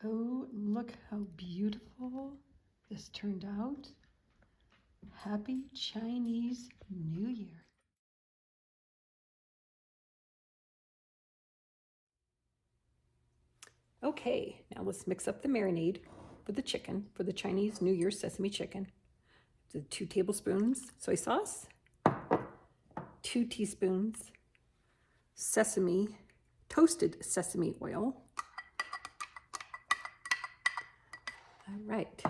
Oh, look how beautiful this turned out. Happy Chinese New Year. Okay, now let's mix up the marinade for the chicken, for the Chinese New Year sesame chicken. The 2 tablespoons soy sauce, 2 teaspoons sesame, toasted sesame oil. All right,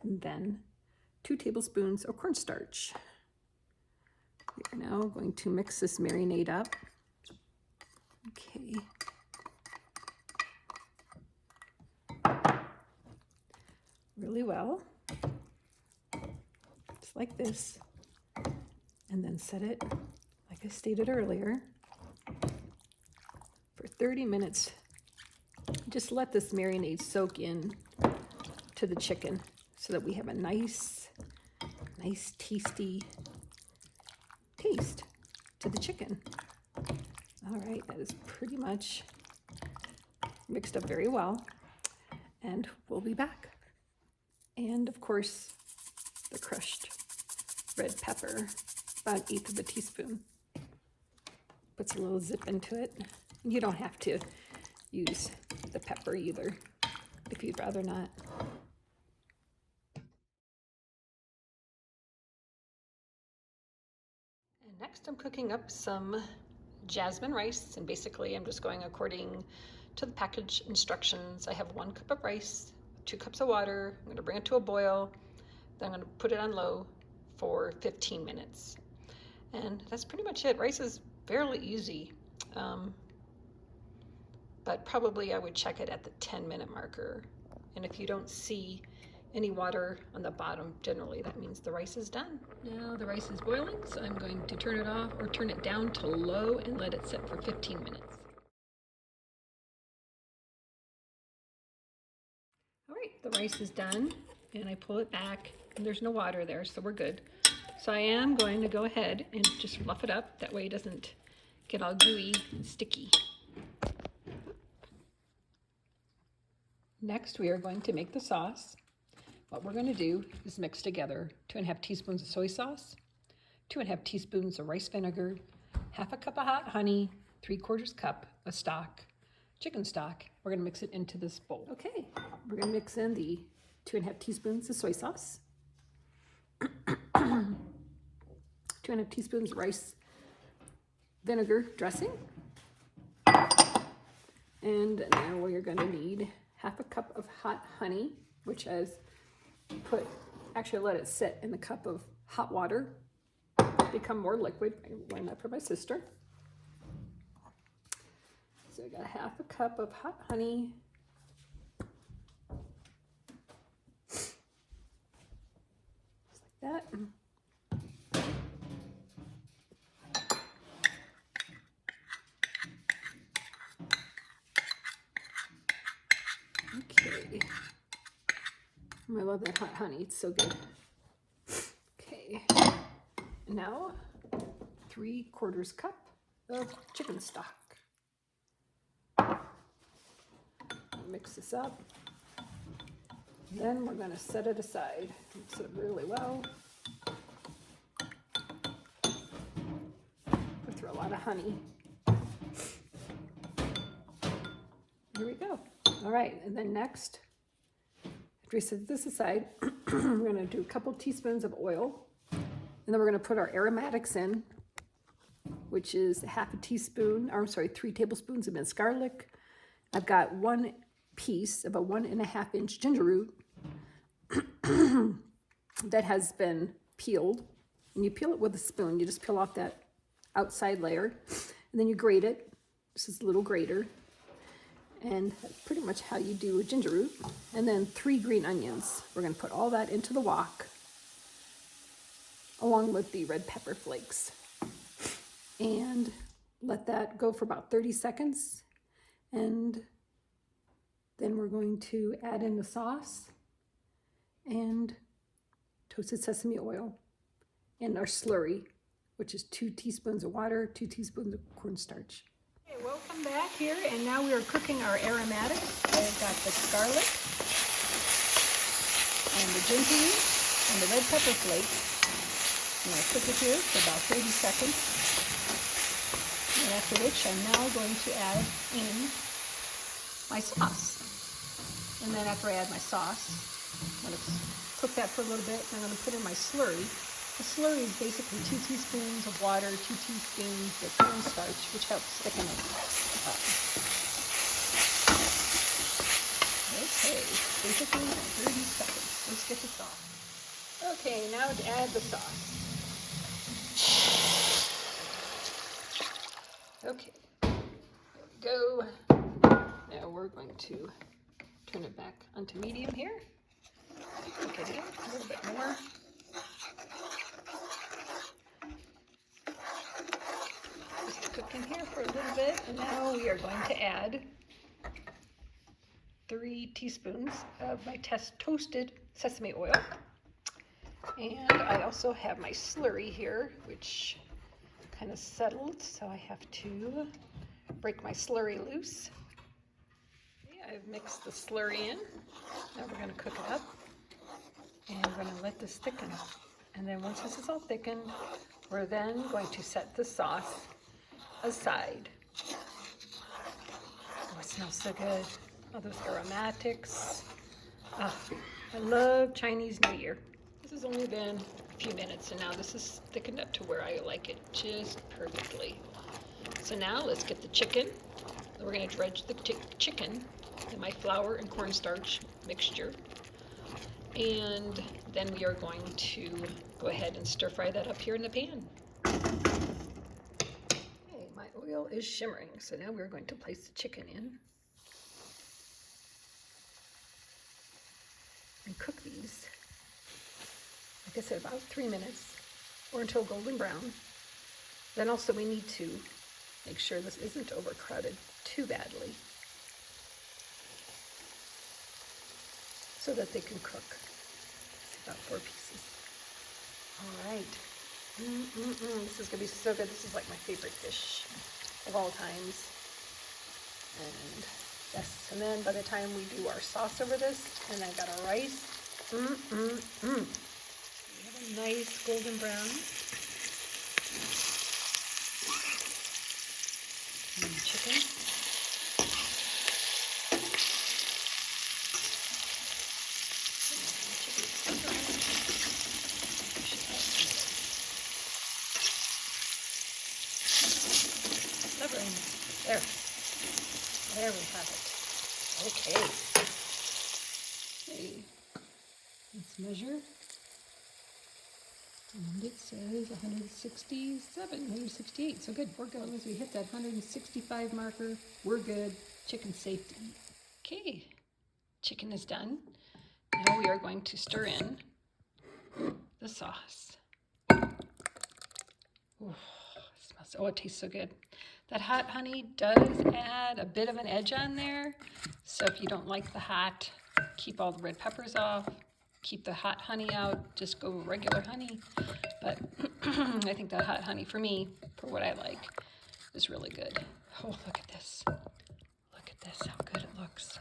and then 2 tablespoons of cornstarch. We are now going to mix this marinade up. Okay. Really well, just like this, and then set it, like I stated earlier, for 30 minutes. Just let this marinade soak in to the chicken so that we have a nice tasty taste to the chicken. All right, that is pretty much mixed up very well, and we'll be back. And of course, the crushed red pepper, about 1/8 of a teaspoon. Puts a little zip into it. You don't have to use the pepper either, if you'd rather not. And next I'm cooking up some jasmine rice, and basically I'm just going according to the package instructions. I have 1 cup of rice, 2 cups of water. I'm going to bring it to a boil. Then I'm going to put it on low for 15 minutes. And that's pretty much it. Rice is fairly easy, but probably I would check it at the 10-minute marker. And if you don't see any water on the bottom, generally that means the rice is done. Now the rice is boiling, so I'm going to turn it off or turn it down to low and let it sit for 15 minutes. All right, the rice is done, and I pull it back, and there's no water there, so we're good. So I am going to go ahead and just fluff it up. That way it doesn't get all gooey and sticky. Next, we are going to make the sauce. What we're going to do is mix together 2½ teaspoons of soy sauce, 2½ teaspoons of rice vinegar, 1/2 cup of hot honey, 3/4 cup of stock, chicken stock. We're going to mix it into this bowl. Okay, we're going to mix in the 2½ teaspoons of soy sauce, 2½ teaspoons rice vinegar dressing, and now we're going to need 1/2 cup of hot honey, which I've actually let it sit in the cup of hot water to become more liquid. I learned that from my sister. So I got 1/2 cup of hot honey. Just like that. Okay. I love that hot honey, it's so good. Okay, now 3/4 cup of chicken stock. Mix this up. Then we're going to set it aside. Mix it really well. Put through a lot of honey. Here we go. All right, and then next, after we set this aside, we're going to do a couple teaspoons of oil, and then we're going to put our aromatics in, which is 1/2 teaspoon, or I'm sorry, 3 tablespoons of minced garlic. I've got 1 piece of a 1½ inch ginger root that has been peeled, and you peel it with a spoon. You just peel off that outside layer, and then you grate it. This is a little grater, and that's pretty much how you do a ginger root. And then 3 green onions. We're going to put all that into the wok along with the red pepper flakes, and let that go for about 30 seconds. And then we're going to add in the sauce and toasted sesame oil and our slurry, which is 2 teaspoons of water, 2 teaspoons of cornstarch. Okay, welcome I'm back here, and now we are cooking our aromatics. I've got the garlic and the ginger and the red pepper flakes. I'm going to cook it here for about 30 seconds. And after which I'm now going to add in my sauce. And then after I add my sauce, I'm going to cook that for a little bit. I'm going to put in my slurry. The slurry is basically 2 teaspoons of water, 2 teaspoons of cornstarch, which helps thicken it up. Okay, basically 30 seconds. Let's get the sauce. Okay, now to add the sauce. Okay, there we go. Now we're going to turn it back onto medium here. Cook it in a little bit more. Just cook in here for a little bit, and now we are going to add 3 teaspoons of my toasted sesame oil. And I also have my slurry here, which kind of settled, so I have to break my slurry loose. Okay, I've mixed the slurry in. Now we're going to cook it up, and we're going to let this thicken. And then once this is all thickened, we're then going to set the sauce aside. Oh, it smells so good. Oh, those aromatics. Oh, I love Chinese New Year. This has only been a few minutes, and now this is thickened up to where I like it just perfectly. So now let's get the chicken. We're going to dredge the chicken in my flour and cornstarch mixture. And then we are going to go ahead and stir fry that up here in the pan. Okay, my oil is shimmering, so now we're going to place the chicken in. And cook these, like I said, about 3 minutes or until golden brown. Then also we need to make sure this isn't overcrowded too badly so that they can cook. About 4 pieces. All right. This is going to be so good. This is like my favorite dish of all times. And yes, and then by the time we do our sauce over this, and I've got our rice, we have a nice golden brown. And the chicken. There. There we have it. Okay. Okay. Let's measure. And it says 167, 168. So good. We're good. As we hit that 165 marker, we're good. Chicken's safe to eat. Okay. Chicken is done. Now we are going to stir in the sauce. Ooh, it smells, oh, it tastes so good. That hot honey does add a bit of an edge on there. So if you don't like the hot, keep all the red peppers off. Keep the hot honey out. Just go regular honey. But I think that hot honey, for me, for what I like, is really good. Oh, look at this. Look at this, how good it looks.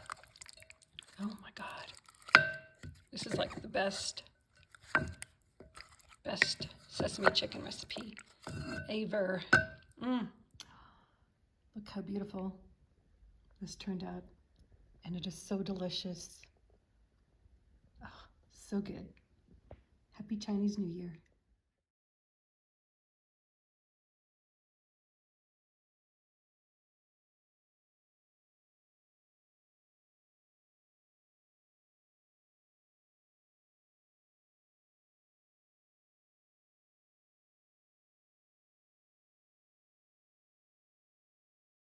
Oh my God. This is like the best sesame chicken recipe ever. Look how beautiful this turned out. And it is so delicious. Oh, so good. Happy Chinese New Year.